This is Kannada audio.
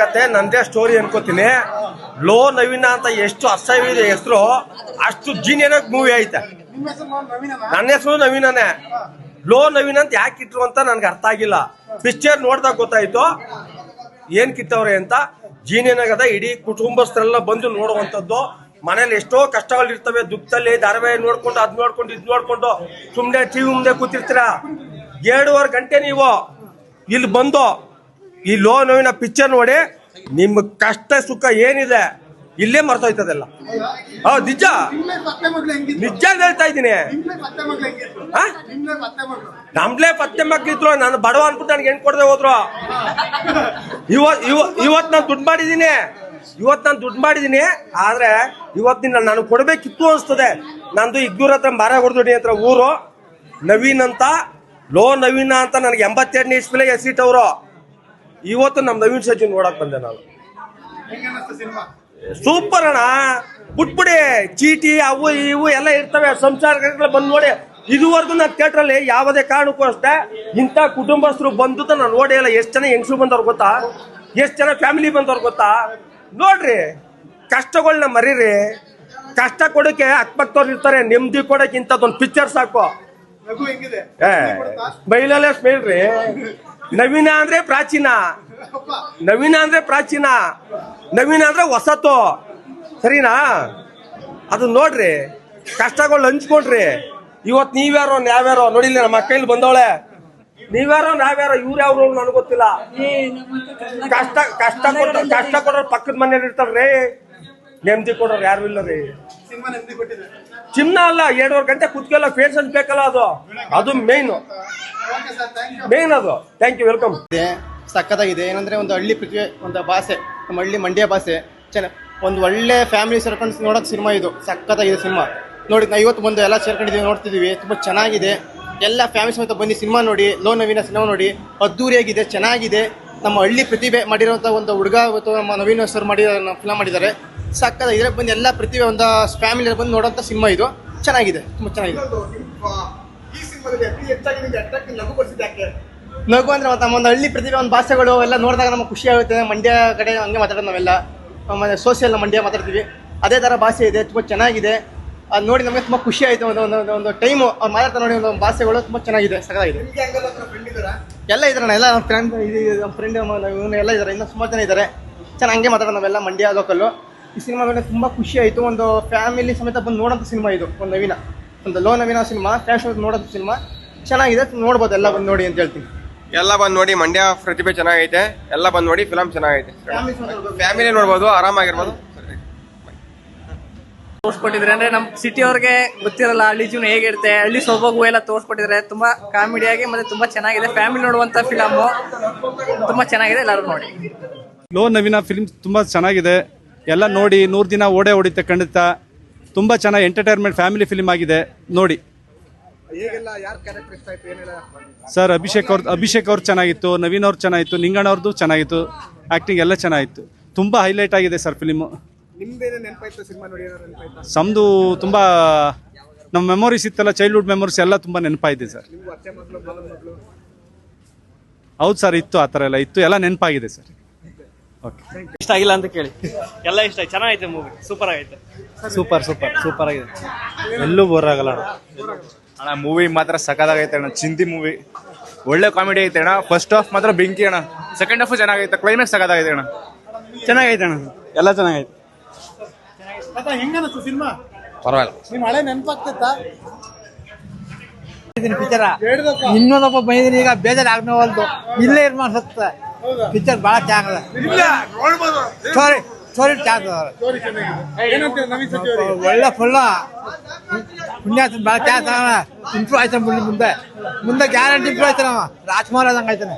ಕತೆ ನಂದೇ ಸ್ಟೋರಿ ಅನ್ಕೋತೀನಿ. ಲೋ ನವೀನ ಅಂತ ಎಷ್ಟು ಅಸಹ್ಯವಿದೆ ಹೆಸರು, ಅಷ್ಟು ಜೀನಿಯರ್ ಮೂವಿ ಐತೆ. ನನ್ನ ಹೆಸರು ನವೀನನೇ. ಲೋ ನವೀನ ಅಂತ ಯಾಕೆ ಇಟ್ರು ಅಂತ ನನ್ಗೆ ಅರ್ಥ ಆಗಿಲ್ಲ. ಪಿಕ್ಚರ್ ನೋಡ್ದಾಗ ಗೊತ್ತಾಯ್ತು ಏನ್ ಕಿತ್ತವ್ರೆ ಅಂತ. ಜೀನಿಯನ್ ಆಗದ ಇಡೀ ಕುಟುಂಬಸ್ಥರೆಲ್ಲ ಬಂದು ನೋಡುವಂಥದ್ದು. ಮನೇಲಿ ಎಷ್ಟೋ ಕಷ್ಟಗಳು ಇರ್ತವೆ, ದುಃಖದಲ್ಲಿ ಧಾರಾವಾಹಿ ನೋಡ್ಕೊಂಡು ಅದ್ ನೋಡ್ಕೊಂಡು ಇದ್ ನೋಡ್ಕೊಂಡು ಸುಮ್ನೆ ಟಿವಿ ಮುಂದೆ ಕೂತಿರ್ತೀರ. 2.5 ಗಂಟೆ ನೀವು ಇಲ್ಲಿ ಬಂದು ಈ ಲೋ ನೋವಿನ ಪಿಕ್ಚರ್ ನೋಡಿ ನಿಮ್ ಕಷ್ಟ ಸುಖ ಏನಿದೆ ಇಲ್ಲೇ ಮರ್ತೋಯ್ತದಲ್ಲ. ನಿಜ ನಿಜ ಹೇಳ್ತಾ ಇದ್ದೀನಿ. ನಮ್ಲೇ ಪತ್ತೆ ಮಕ್ಳಿದ್ರು, ನಾನು ಬಡವ ಅನ್ಬಿಟ್ಟು ನನ್ಗೆ ಹೆಣ್ ಕೊಡದೆ ಹೋದ್ರು. ಇವತ್ ನಾನು ದುಡ್ಡು ಮಾಡಿದೀನಿ. ಆದ್ರೆ ಇವತ್ತಿನ ನಾನು ಕೊಡ್ಬೇಕಿತ್ತು ಅನ್ಸ್ತದೆ. ನಂದು ಇಗ್ನೂರ ಹತ್ರ ಮಾರ ಹೊಡೆದೊಡಿ ಹತ್ರ ಊರು. ನವೀನ್ ಅಂತ, ಲೋ ನವೀನ ಅಂತ ನನಗೆ 82ನೇ ಇಸ್ವಿಲೆ ಎಸಿಟ್ಟವ್ರು. ಇವತ್ತು ನಮ್ ನವೀನ್ ಸಚಿನ್ ನೋಡಕ್ ಬಂದೆ ನಾನು. ಸೂಪರ್ ಅಣ್ಣ, ಬಿಟ್ಬಿಡಿ. ಚೀಟಿ ಅವು ಇವು ಎಲ್ಲ ಇರ್ತವೆ, ಸಂಸಾರ ಬಂದ್ ನೋಡಿ. ಇದುವರೆಗೂ ನಾನು ಥಿಯೇಟರ್ ಅಲ್ಲಿ ಯಾವುದೇ ಕಾರಣಕ್ಕೂ ಅಷ್ಟೇ ಇಂಥ ಕುಟುಂಬಸ್ಥರು ಬಂದು ನಾನು ನೋಡಿ ಇಲ್ಲ. ಎಷ್ಟು ಜನ ಹೆಂಗಸರು ಬಂದವ್ರು ಗೊತ್ತಾ, ಎಷ್ಟು ಜನ ಫ್ಯಾಮಿಲಿ ಬಂದವ್ರು ಗೊತ್ತಾ. ನೋಡ್ರಿ, ಕಷ್ಟಗಳನ್ನ ಮರೀರಿ. ಕಷ್ಟ ಕೊಡಕ್ಕೆ ಅಕ್ಕಪಕ್ಕದವ್ರು ಇರ್ತಾರೆ, ನೆಮ್ಮದಿ ಕೊಡಕ್ಕೆ ಇಂಥದ್ದೊಂದು ಪಿಕ್ಚರ್ ಸಾಕು. ಬೈಲಲ್ಲೇ ಸ್ಮೇಲ್ರಿ. ನವೀನ ಅಂದ್ರೆ ಪ್ರಾಚೀನ, ನವೀನ ಅಂದ್ರೆ ಹೊಸತು, ಸರಿನಾ? ಅದು ನೋಡ್ರಿ, ಕಷ್ಟಗಳು ಹಂಚ್ಕೊಡ್ರಿ. ಇವತ್ತು ನೀವ್ಯಾರೋ ನಾವ್ಯಾರೋ ನೋಡಿಲ್ಲ. ನಮ್ಮ ಕೈಲಿ ಬಂದವಳೆ, ನೀವ್ಯಾರೋ ನಾವ್ಯಾರೋ, ಇವ್ರು ಯಾವ್ರು ನನಗೆ ಗೊತ್ತಿಲ್ಲ. ಕಷ್ಟ ಕೊಡೋರು ಪಕ್ಕದ ಮನೇಲಿ ಇರ್ತಾರ್ರಿ, ನೆಮ್ಮದಿ ಕೊಡೋರು ಯಾರು ಇಲ್ಲ ರೀ. ಚಿನ್ನ ಅಲ್ಲ, 2.5 ಗಂಟೆ ಕುತ್ಕೆಲ್ಲ ಪೇಷನ್ಸ್ ಬೇಕಲ್ಲ, ಅದು ಮೇನ್ ಅದು. Thank you, welcome. ಸಕ್ಕತ್ತಾಗಿದೆ. ಏನಂದ್ರೆ ಒಂದು ಹಳ್ಳಿ ಪೃಥ್ವಿ, ಒಂದು ಭಾಷೆ, ನಮ್ಮ ಹಳ್ಳಿ ಮಂಡ್ಯ ಭಾಷೆ ಒಂದು ಒಳ್ಳೆ ಫ್ಯಾಮಿಲಿ ಸೇರ್ಕೊಂಡು ನೋಡೋಕೆ ಸಿನಿಮಾ ಇದು. ಸಕ್ಕತ್ತಾಗಿದೆ ಸಿನಿಮಾ. ನೋಡಿ, ನಾವು ಇವತ್ತು ಬಂದು ಎಲ್ಲ ಸೇರ್ಕೊಂಡಿದ್ದೀವಿ, ನೋಡ್ತಿದ್ದೀವಿ. ತುಂಬ ಚೆನ್ನಾಗಿದೆ. ಎಲ್ಲ ಫ್ಯಾಮಿಲಿ ಸಮೇತ ಬನ್ನಿ ಸಿನಿಮಾ ನೋಡಿ. ಲೋ ನವೀನ ಸಿನಿಮಾ ನೋಡಿ, ಅದ್ದೂರಿಯಾಗಿದೆ, ಚೆನ್ನಾಗಿದೆ. ನಮ್ಮ ಹಳ್ಳಿ ಪ್ರತಿಭೆ ಮಾಡಿರೋಂಥ ಒಂದು ಹುಡುಗ ಇವತ್ತು ನಮ್ಮ ನವೀನ್ ಸರ್ ಫಿಲಮ್ ಮಾಡಿದ್ದಾರೆ. ಸಕ್ಕತ್ತಾಗಿದೆ. ಇದ್ರಾಗ ಬಂದು ಎಲ್ಲ ಪ್ರತಿಭೆ ಒಂದು ಫ್ಯಾಮಿಲಿ ಬಂದು ನೋಡೋಂಥ ಸಿನಿಮಾ ಇದು. ಚೆನ್ನಾಗಿದೆ, ತುಂಬ ಚೆನ್ನಾಗಿದೆ. ನಗು ಅಂದ್ರೆ ನಮ್ಮ ಒಂದು ಹಳ್ಳಿ ಪ್ರತಿಭೆ, ಒಂದು ಭಾಷೆಗಳು ಎಲ್ಲ ನೋಡಿದಾಗ ನಮಗೆ ಖುಷಿ ಆಗುತ್ತೆ. ಮಂಡ್ಯ ಕಡೆ ಹಂಗೆ ಮಾತಾಡೋದು ನಾವೆಲ್ಲ, ಆಮೇಲೆ ಸೋಷಿಯಲ್ ಮಂಡ್ಯ ಮಾತಾಡ್ತೀವಿ. ಅದೇ ಥರ ಭಾಷೆ ಇದೆ, ತುಂಬ ಚೆನ್ನಾಗಿದೆ. ಅದು ನೋಡಿ ನಮಗೆ ತುಂಬ ಖುಷಿ ಆಯಿತು. ಒಂದು ಟೈಮು ಅವ್ರು ಮಾತಾಡ್ತಾ ನೋಡಿ, ಒಂದು ಭಾಷೆಗಳು ತುಂಬ ಚೆನ್ನಾಗಿದೆ, ಸಕ್ಕತ್ತಾಗಿದೆ. ಎಲ್ಲ ಇದಾರೆ, ಎಲ್ಲ ನಮ್ಮ ಫ್ರೆಂಡ್ ಇವನು ಎಲ್ಲ ಇದ್ದಾರೆ, ಇನ್ನೂ ಸುಮಾರು ಜನ ಇದ್ದಾರೆ. ಚೆನ್ನಾಗಿ ಹಂಗೆ ಮಾತಾಡೋದು ನಾವೆಲ್ಲ ಮಂಡ್ಯ ಲೋಕಲ್ಲು. ಈ ಸಿನಿಮಾ ಮೇಲೆ ತುಂಬ ಖುಷಿ ಆಯಿತು. ಒಂದು ಫ್ಯಾಮಿಲಿ ಸಮೇತ ಬಂದು ನೋಡೋಂಥ ಸಿನಿಮಾ ಇದು. ಒಂದು ನವೀನ, ಒಂದು ಲೋ ನವೀನ ಸಿನಿಮಾ, ಫ್ಯಾಮಿಲಿ ನೋಡೋಂಥ ಸಿನಿಮಾ ಚೆನ್ನಾಗಿದೆ. ನೋಡ್ಬೋದು, ಎಲ್ಲ ಬಂದು ನೋಡಿ ಅಂತ ಹೇಳ್ತೀನಿ. ಎಲ್ಲ ಬಂದು ನೋಡಿ, ಮಂಡ್ಯ ಪ್ರತಿಭೆ ಚೆನ್ನಾಗೈತೆ. ಎಲ್ಲ ಬಂದು ನೋಡಿ, ಫಿಲಮ್ ಚೆನ್ನಾಗೈತೆ. ಫ್ಯಾಮಿಲಿ ನೋಡ್ಬೋದು, ಆರಾಮಾಗಿರ್ಬೋದು. ತೋರ್ಸ್ಕೊಟ್ಟಿದ್ರೆ ಅಂದ್ರೆ ನಮ್ಮ ಸಿಟಿ ಅವ್ರಿಗೆ ಗೊತ್ತಿರಲ್ಲ ಹಳ್ಳಿ ಜೀವನ ಹೇಗಿರುತ್ತೆ, ಹಳ್ಳಿ ಸೊಬಗು ಎಲ್ಲ ತೋರ್ಸ್ಕೊಟ್ಟಿದ್ರೆ ತುಂಬಾ ಕಾಮಿಡಿಯಾಗಿ ಮತ್ತೆ ತುಂಬಾ ಚೆನ್ನಾಗಿದೆ. ಫ್ಯಾಮಿಲಿ ನೋಡುವಂತ ಫಿಲಮ್ ತುಂಬಾ ಚೆನ್ನಾಗಿದೆ, ಎಲ್ಲರೂ ನೋಡಿ. ಲೋ ನವೀನ ಫಿಲ್ಮ್ ತುಂಬಾ ಚೆನ್ನಾಗಿದೆ, ಎಲ್ಲ ನೋಡಿ. 100 ದಿನ ಓಡೇ ಹೊಡಿತೆ ಖಂಡಿತ. ತುಂಬಾ ಚೆನ್ನಾಗಿ ಎಂಟರ್ಟೈನ್ಮೆಂಟ್ ಫ್ಯಾಮಿಲಿ ಫಿಲ್ಮ್ ಆಗಿದೆ, ನೋಡಿ. ಸರ್ ಅಭಿಷೇಕ್ ಅವ್ರು ಚೆನ್ನಾಗಿತ್ತು, ನವೀನ್ ಅವ್ರು ಚೆನ್ನಾಗಿತ್ತು, ನಿಂಗಣ್ಣ ಅವ್ರದ್ದು ಚೆನ್ನಾಗಿತ್ತು, ಆಕ್ಟಿಂಗ್ ಎಲ್ಲ ಚೆನ್ನಾಗಿತ್ತು. ತುಂಬಾ ಹೈಲೈಟ್ ಆಗಿದೆ ಸರ್ ಫಿಲ್ಮು. ನಮ್ದು ತುಂಬಾ ನಮ್ಮ ಮೆಮೊರೀಸ್ ಇತ್ತಲ್ಲ, ಚೈಲ್ಡ್ಹುಡ್ ಮೆಮೊರೀಸ್ ಎಲ್ಲ ತುಂಬಾ ನೆನಪಾಗಿದೆ ಸರ್. ಹೌದು ಸರ್, ಇತ್ತು, ಆ ಥರ ಎಲ್ಲ ಇತ್ತು, ಎಲ್ಲ ನೆನಪಾಗಿದೆ ಸರ್. ಓಕೆ, ಇಷ್ಟ ಆಗಿಲ್ಲ ಅಂತ ಕೇಳಿ, ಎಲ್ಲ ಇಷ್ಟ ಆಯ್ತು. ಚೆನ್ನಾಗೈತೆ ಮೂವಿ, ಸೂಪರ್ ಆಗೈತೆ. ಸೂಪರ್ ಆಗಿದೆ, ಎಲ್ಲೂ ಬೋರ್ ಆಗಲ್ಲ ಅಣ್ಣ. ಮೂವಿ ಮಾತ್ರ ಸಖತ್ತಾಗೈತೆ ಅಣ್ಣ, ಚಿಂದಿ ಮೂವಿ. ಒಳ್ಳೆ ಕಾಮಿಡಿ ಐತೆ ಅಣ್ಣ. ಫಸ್ಟ್ ಹಾಫ್ ಮಾತ್ರ ಬೆಂಕಿ ಅಣ್ಣ, ಸೆಕೆಂಡ್ ಹಾಫ್ ಚೆನ್ನಾಗೈತೆ, ಕ್ಲೈಮ್ಯಾಕ್ಸ್ ಸಖತ್ತಾಗೈತೆ ಅಣ್ಣ. ಚೆನ್ನಾಗೈತೆ ಅಣ್ಣ, ಎಲ್ಲ ಚೆನ್ನಾಗೈತೆ. ಹೆಂಗನ್ನಿಸ್ತು ಸಿನಿಮಾ? ಪರವಾಗಿಲ್ಲ. ನಿಮ್ಮ ಹಳೆ ನೆನಪಾಗ್ತೈತಾ? ಪಿಕ್ಚರ್ ಇನ್ನೊಂದಪ್ಪ ಬಂದಿದ್ದೀನಿ, ಈಗ ಬೇಜಾರು ಆಗ್ನವಲ್ದು, ಇಲ್ಲೇ ಇರ್ ಅನ್ಸುತ್ತೆ. ಪಿಕ್ಚರ್ ಭಾಳ ಚೆನ್ನಾಗದ, ಸ್ಟೋರಿ ಒಳ್ಳೆ ಫುಲ್ಲ ಪುಣ್ಯಾಸ ಭಾಳ ಚೆನ್ನಾಗ ಇಂಪ್ರೂವ್ ಆಯ್ತಾನ. ಮುಂದೆ ಗ್ಯಾರಂಟಿ ಇಂಪ್ರೂವ್ ಆಯ್ತಾನ. ರಾಜ್ಕುಮಾರ್ ಆದಂಗೆ ಆಯ್ತಾನೆ.